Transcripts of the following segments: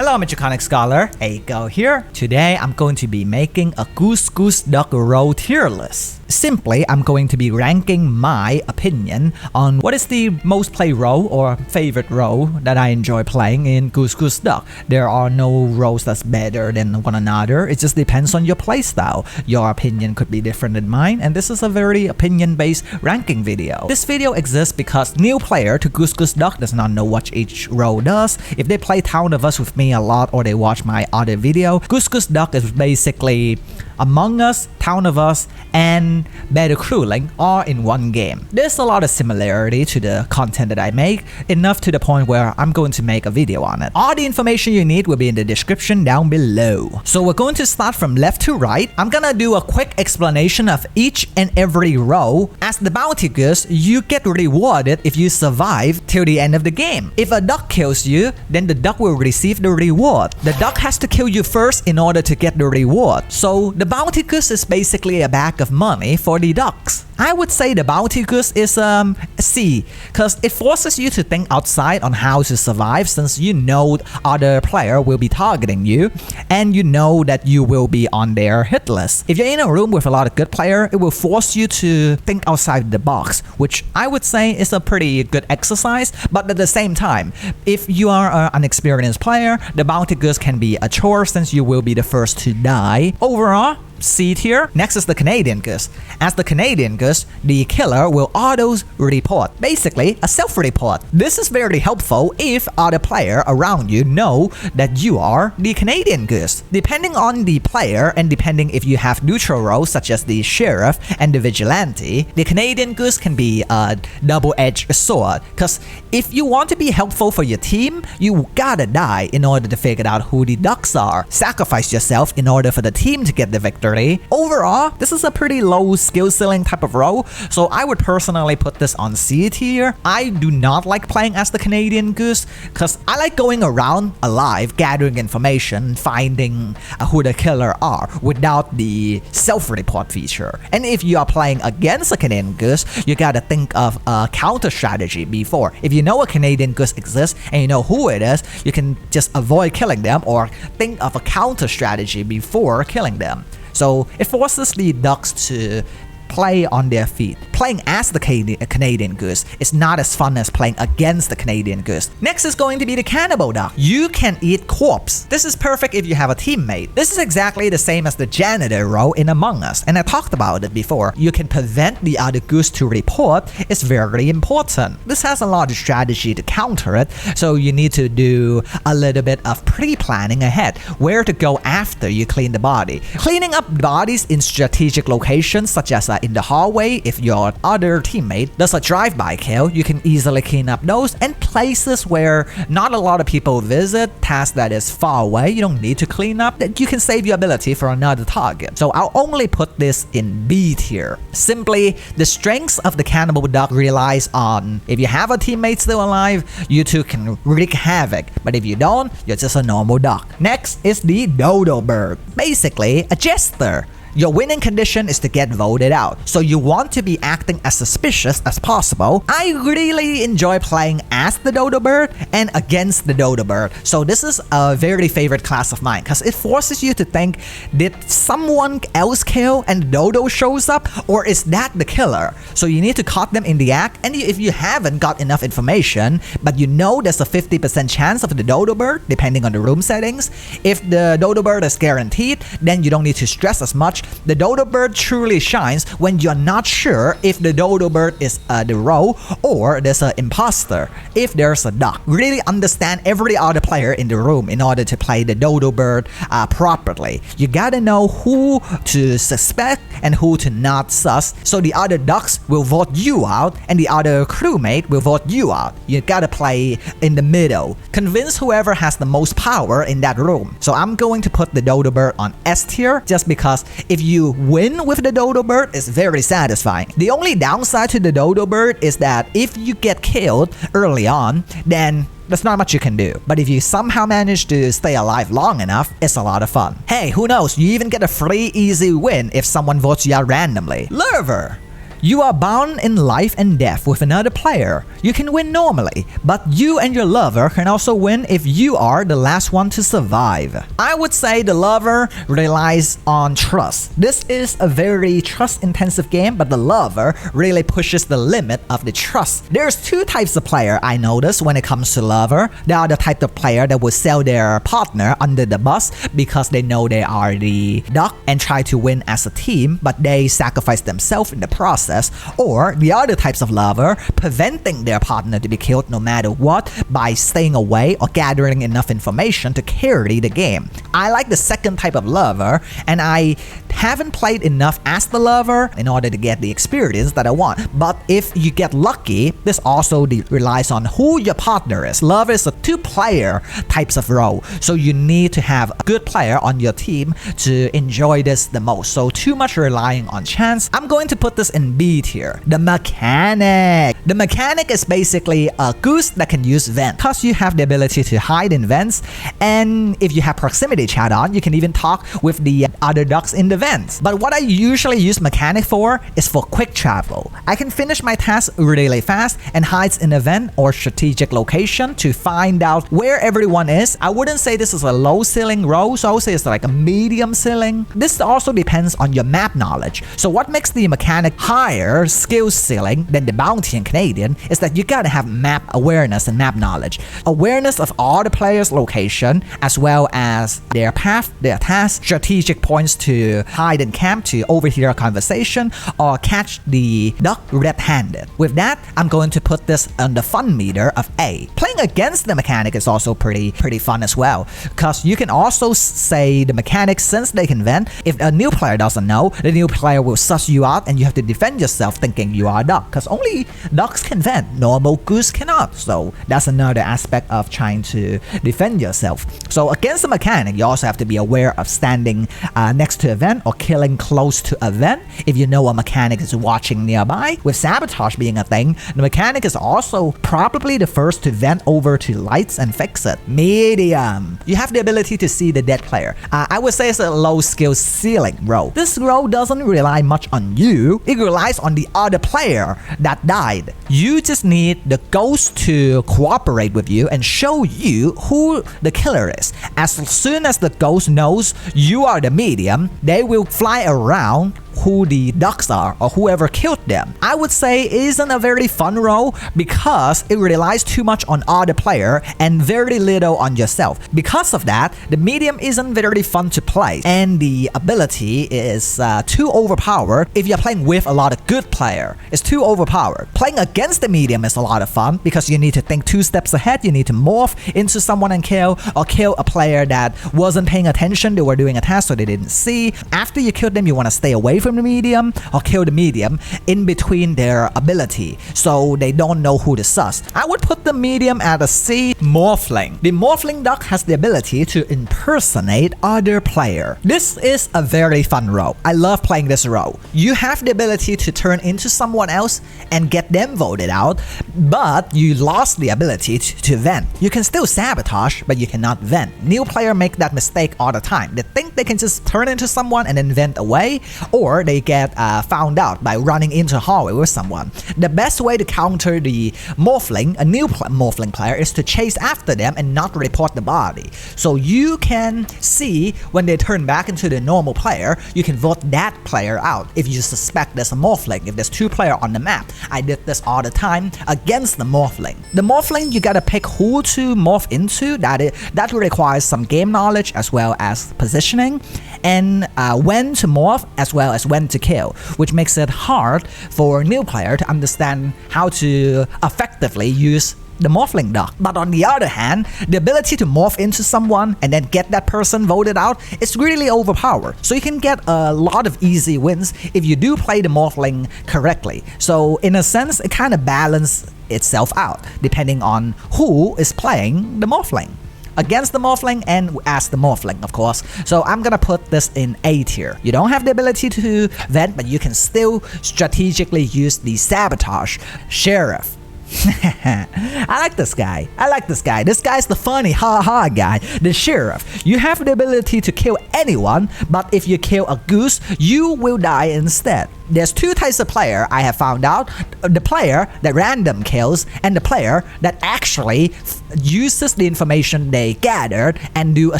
Hello, Metriconic Scholar, Ago here. Today I'm going to be making a Goose Goose Duck row tier list. Simply, I'm going to be ranking my opinion on what is the most played row or favorite row that I enjoy playing in Goose Goose Duck. There are no rows that's better than one another. It just depends on your playstyle. Your opinion could be different than mine, and this is a very opinion-based ranking video. This video exists because new player to Goose Goose Duck does not know what each row does. If they play Town of Us with me a lot or they watch my other video, Goose Goose Duck is basically Among Us, Town of Us, and Better Crewling all in one game. There's a lot of similarity to the content that I make, enough to the point where I'm going to make a video on it. All the information you need will be in the description down below. So we're going to start from left to right. I'm gonna do a quick explanation of each and every row. As the bounty goose, you get rewarded if you survive till the end of the game. If a duck kills you, then the duck will receive the reward. The duck has to kill you first in order to get the reward. So the bounty goose is basically a bag of money for the ducks. I would say the bounty goose is a C, because it forces you to think outside on how to survive, since you know other player will be targeting you and you know that you will be on their hit list. If you're in a room with a lot of good player, it will force you to think outside the box, which I would say is a pretty good exercise. But at the same time, if you are an unexperienced player, the bounty goose can be a chore since you will be the first to die. Overall, C tier. Next is the Canadian Goose. As the Canadian Goose, the killer will auto-report, basically a self-report. This is very helpful if other player around you know that you are the Canadian Goose. Depending on the player and depending if you have neutral roles such as the Sheriff and the Vigilante, the Canadian Goose can be a double-edged sword, because if you want to be helpful for your team, you gotta die in order to figure out who the ducks are. Sacrifice yourself in order for the team to get the victory. Overall, this is a pretty low skill ceiling type of row, so I would personally put this on C tier. I do not like playing as the Canadian Goose because I like going around alive, gathering information, finding who the killer are without the self-report feature. And if you are playing against a Canadian Goose, you gotta think of a counter strategy before. If you know a Canadian Goose exists and you know who it is, you can just avoid killing them or think of a counter strategy before killing them. So it forces the ducks to play on their feet. Playing as the Canadian Goose is not as fun as playing against the Canadian Goose. Next is going to be the Cannibal Duck. You can eat corpse. This is perfect if you have a teammate. This is exactly the same as the janitor row in Among Us, and I talked about it before. You can prevent the other goose to report. It's very important. This has a lot of strategy to counter it, so you need to do a little bit of pre-planning ahead, where to go after you clean the body. Cleaning up bodies in strategic locations such as in the hallway, if your other teammate does a drive-by kill, you can easily clean up those, and places where not a lot of people visit, tasks that is far away, you don't need to clean up, that you can save your ability for another target. So I'll only put this in B tier. Simply, the strengths of the Cannibal Duck relies on if you have a teammate still alive, you two can wreak havoc, but if you don't, you're just a normal duck. Next is the Dodo bird, basically a jester. Your winning condition is to get voted out, so you want to be acting as suspicious as possible. I really enjoy playing as the Dodo bird and against the Dodo bird, so this is a very favorite class of mine because it forces you to think, did someone else kill and Dodo shows up, or is that the killer? So you need to caught them in the act, and if you haven't got enough information, but you know there's a 50% chance of the Dodo bird, depending on the room settings, if the Dodo bird is guaranteed, then you don't need to stress as much. The Dodo bird truly shines when you're not sure if the Dodo bird is the row or there's an imposter. If there's a duck, really understand every other player in the room in order to play the Dodo bird properly. You gotta know who to suspect and who to not sus, so the other ducks will vote you out and the other crewmate will vote you out. You gotta play in the middle. Convince whoever has the most power in that room. So I'm going to put the Dodo bird on S tier just because if you win with the Dodo bird, it's very satisfying. The only downside to the Dodo bird is that if you get killed early on, then there's not much you can do. But if you somehow manage to stay alive long enough, it's a lot of fun. Hey, who knows, you even get a free easy win if someone votes you out randomly. Lurver! You are bound in life and death with another player. You can win normally, but you and your lover can also win if you are the last one to survive. I would say the lover relies on trust. This is a very trust-intensive game, but the lover really pushes the limit of the trust. There's two types of player I notice when it comes to lover. There are the type of player that will sell their partner under the bus because they know they are the duck and try to win as a team, but they sacrifice themselves in the process. Or the other types of lover preventing their partner to be killed no matter what by staying away or gathering enough information to carry the game. I like the second type of lover, and I haven't played enough as the lover in order to get the experience that I want. But if you get lucky, this also relies on who your partner is. Lover is a two-player types of role, so you need to have a good player on your team to enjoy this the most. So too much relying on chance. I'm going to put this in B tier. The mechanic. The mechanic is basically a goose that can use vent, because you have the ability to hide in vents, and if you have proximity chat on, you can even talk with the other ducks in the vents. But what I usually use mechanic for is for quick travel. I can finish my task really fast and hides in a vent or strategic location to find out where everyone is. I wouldn't say this is a low ceiling role, so I would say it's like a medium ceiling. This also depends on your map knowledge. So what makes the mechanic higher skill ceiling than the bounty and Canadian is that you gotta have map awareness and map knowledge. Awareness of all the players' location as well as their path, their task, strategic points to hide and camp to overhear a conversation or catch the duck red-handed. With that, I'm going to put this on the fun meter of A. Playing against the mechanic is also pretty fun as well, because you can also say the mechanic, since they can vent, if a new player doesn't know, the new player will suss you out and you have to defend yourself thinking you are a duck, because only ducks can vent, normal goose cannot. So that's another aspect of trying to defend yourself. So against the mechanic, you also have to be aware of standing next to a vent or killing close to a vent if you know a mechanic is watching nearby. With sabotage being a thing, the mechanic is also probably the first to vent over to lights and fix it. Medium. You have the ability to see the dead player. I would say it's a low skill ceiling role. This role doesn't rely much on you. It relies on the other player that died. You just need the ghost to cooperate with you and show you who the killer is. As soon as the ghost knows you are the medium, they will fly around who the ducks are or whoever killed them. I would say it isn't a very fun role because it relies too much on other player and very little on yourself. Because of that, the medium isn't very fun to play and the ability is too overpowered. If you're playing with a lot of good player, it's too overpowered. Playing against the medium is a lot of fun because you need to think 2 steps ahead. You need to morph into someone and kill, or kill a player that wasn't paying attention. They were doing a task so they didn't see. After you kill them, you want to stay away from the medium or kill the medium in between their ability so they don't know who to sus. I would put the medium at a C. Morphling. The Morphling Duck has the ability to impersonate other player. This is a very fun role. I love playing this role. You have the ability to turn into someone else and get them voted out, but you lost the ability to vent. You can still sabotage, but you cannot vent. New player make that mistake all the time. They think they can just turn into someone and then vent away, or they get found out by running into a hallway with someone. The best way to counter the Morphling, a new Morphling player, is to chase after them and not report the body. So you can see when they turn back into the normal player, you can vote that player out if you suspect there's a Morphling, if there's 2 players on the map. I did this all the time against the Morphling. The Morphling, you gotta pick who to morph into. That requires some game knowledge as well as positioning, and when to morph as well as when to kill, which makes it hard for a new player to understand how to effectively use the Morphling Duck. But on the other hand, the ability to morph into someone and then get that person voted out is really overpowered. So you can get a lot of easy wins if you do play the Morphling correctly. So in a sense, it kind of balances itself out depending on who is playing the Morphling. Against the Morphling and as the Morphling, of course. So I'm gonna put this in A tier. You don't have the ability to vent, but you can still strategically use the Sabotage Sheriff. I like this guy. This guy's the funny ha guy. The sheriff. You have the ability to kill anyone, but if you kill a goose, you will die instead. There's two types of player I have found out. The player that random kills and the player that actually uses the information they gathered and do a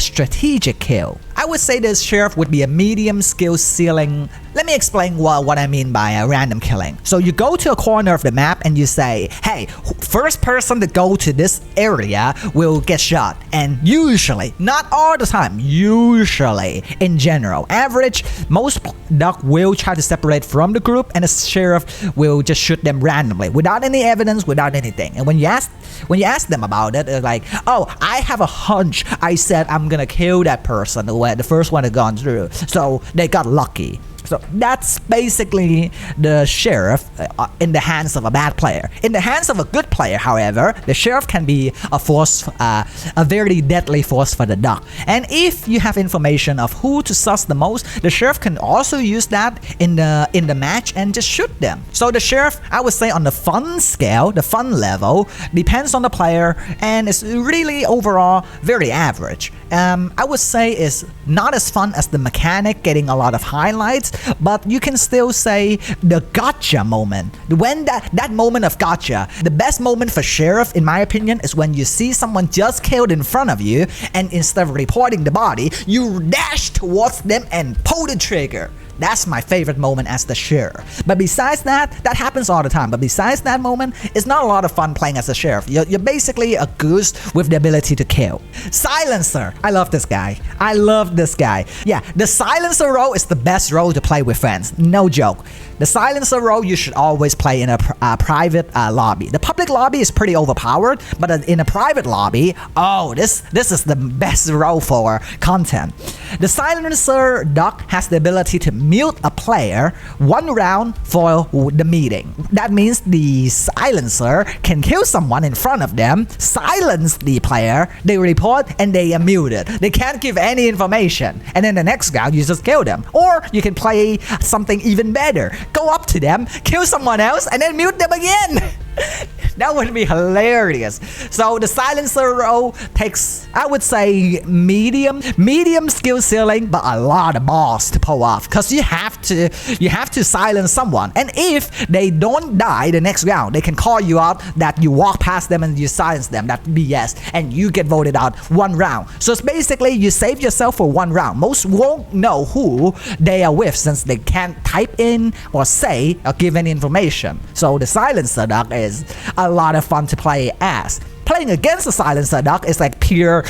strategic kill. I would say this sheriff would be a medium skill ceiling. Let me explain what I mean by a random killing. So you go to a corner of the map and you say, hey, first person to go to this area will get shot. And usually, not all the time, usually, in general, average, most duck will try to separate from the group and the sheriff will just shoot them randomly without any evidence, without anything. And when you ask them about it, they're like, oh, I have a hunch. I said I'm gonna kill that person, the first one that gone through. So they got lucky. So that's basically the sheriff in the hands of a bad player. In the hands of a good player, however, the sheriff can be a force, a very deadly force for the duck. And if you have information of who to sus the most, the sheriff can also use that in the match and just shoot them. So the sheriff, I would say on the fun scale, the fun level, depends on the player and it's really overall very average. I would say it's not as fun as the mechanic getting a lot of highlights, but you can still say the gotcha moment. When that moment of gotcha, the best moment for sheriff in my opinion is when you see someone just killed in front of you and instead of reporting the body, you dash towards them and pull the trigger. That's my favorite moment as the sheriff. But besides that happens all the time. But besides that moment, it's not a lot of fun playing as a sheriff. You're basically a goose with the ability to kill. Silencer. I love this guy. Yeah, the silencer role is the best role to play with friends. No joke. The silencer role you should always play in a private lobby. The public lobby is pretty overpowered, but in a private lobby, oh, this is the best role for content. The silencer duck has the ability to mute a player one round for the meeting. That means the silencer can kill someone in front of them, silence the player, they report, and they are muted. They can't give any information. And then the next round, you just kill them. Or you can play something even better. Go up to them, kill someone else, and then mute them again. That would be hilarious. So the silencer role takes, I would say, medium skill ceiling, but a lot of balls to pull off. Because you have to silence someone. And if they don't die the next round, they can call you out that you walk past them and you silence them. That's BS. And you get voted out one round. So it's basically you save yourself for one round. Most won't know who they are with since they can't type in or say or give any information. So the silencer duck is a lot of fun to play as. Playing against the silencer duck is like pure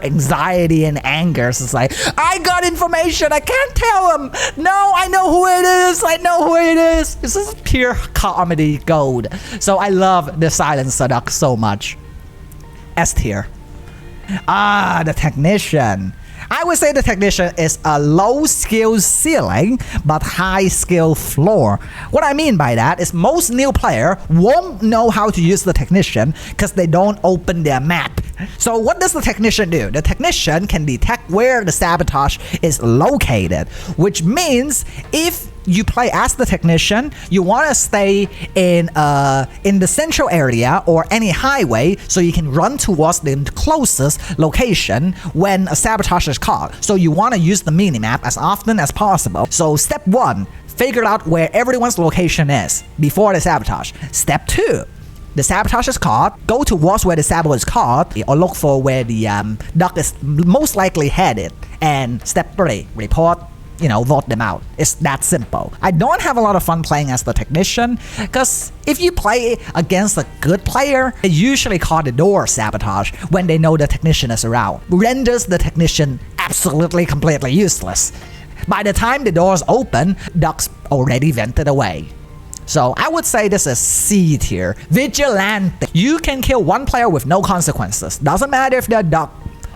anxiety and anger. So it's like, I got information, I can't tell him. No, I know who it is. This is pure comedy gold. So I love the silencer duck so much. S tier. The technician. I would say the technician is a low skill ceiling but high skill floor. What I mean by that is most new player won't know how to use the technician because they don't open their map. So what does the technician do? The technician can detect where the sabotage is located, which means if you play as the technician, you want to stay in the central area or any highway so you can run towards the closest location when a sabotage is caught. So you want to use the minimap as often as possible. So step 1, figure out where everyone's location is before the sabotage. Step 2, the sabotage is caught, go towards where the sabotage is caught or look for where the duck is most likely headed. And step 3, report, vote them out. It's that simple. I don't have a lot of fun playing as the technician because if you play against a good player, they usually call the door sabotage when they know the technician is around. Renders the technician absolutely completely useless. By the time the doors open, ducks already vented away. So I would say this is C tier. Vigilante. You can kill one player with no consequences. Doesn't matter if they're duck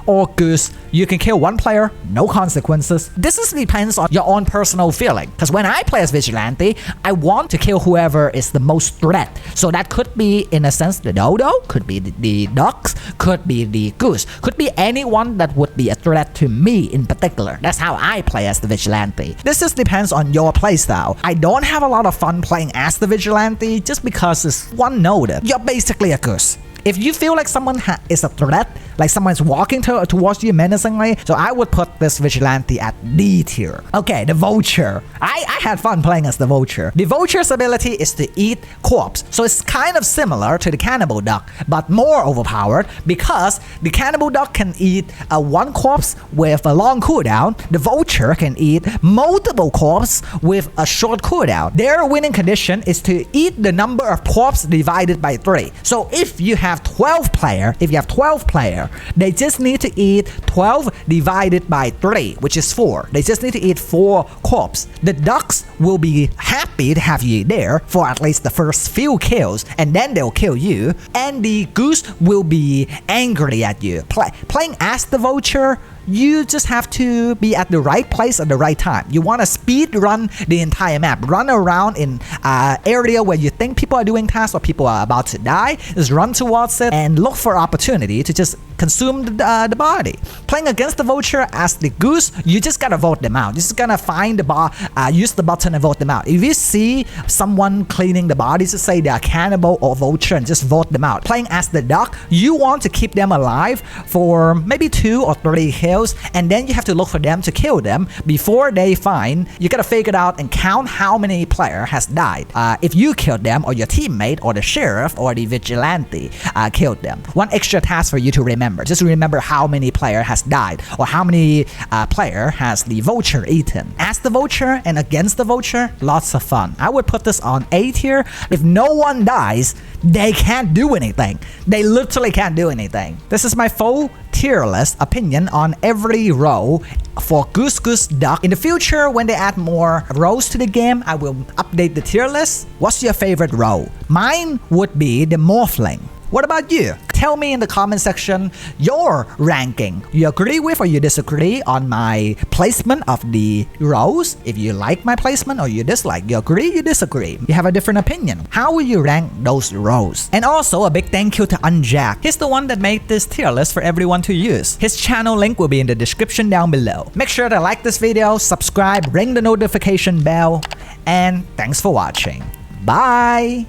or Goose, you can kill one player, no consequences. This just depends on your own personal feeling. Because when I play as Vigilante, I want to kill whoever is the most threat. So that could be, in a sense, the Dodo, could be the Ducks, could be the Goose, could be anyone that would be a threat to me in particular. That's how I play as the Vigilante. This just depends on your playstyle. I don't have a lot of fun playing as the Vigilante just because it's one noted. You're basically a Goose. If you feel like someone is a threat, like someone's walking towards you menacingly, so I would put this Vigilante at D tier. Okay, the Vulture. I had fun playing as the Vulture. The Vulture's ability is to eat corpse, so it's kind of similar to the Cannibal Duck, but more overpowered because the Cannibal Duck can eat one corpse with a long cooldown. The Vulture can eat multiple corpse with a short cooldown. Their winning condition is to eat the number of corpse divided by 3. So if you have 12 player, they just need to eat 12 divided by 3, which is 4. They just need to eat 4 corpse. The Ducks will be happy to have you there for at least the first few kills, and then they'll kill you. And the Goose will be angry at you. Playing as the Vulture, you just have to be at the right place at the right time. You want to speed run the entire map. Run around in area where you think people are doing tasks or people are about to die. Just run towards it and look for opportunity to just consume the body. Playing against the Vulture as the Goose, you just gotta vote them out. You're just gonna find the use the button and vote them out. If you see someone cleaning the bodies, just say they're Cannibal or Vulture and just vote them out. Playing as the Duck, you want to keep them alive for maybe 2 or 3 kills, and then you have to look for them to kill them before they find. You gotta figure it out and count how many player has died. If you killed them, or your teammate, or the sheriff, or the Vigilante killed them. One extra task for you to remember. Just remember how many player has died, or how many player has the Vulture eaten. As the Vulture and against the Vulture, lots of fun. I would put this on A tier. If no one dies, they can't do anything. They literally can't do anything. This is my full tier list opinion on every role for Goose Goose Duck. In the future, when they add more roles to the game, I will update the tier list. What's your favorite role? Mine would be the Morphling. What about you? Tell me in the comment section your ranking. You agree with or you disagree on my placement of the roles? If you like my placement or you dislike, you agree, you disagree. You have a different opinion. How will you rank those roles? And also a big thank you to Unjacked. He's the one that made this tier list for everyone to use. His channel link will be in the description down below. Make sure to like this video, subscribe, ring the notification bell, and thanks for watching. Bye!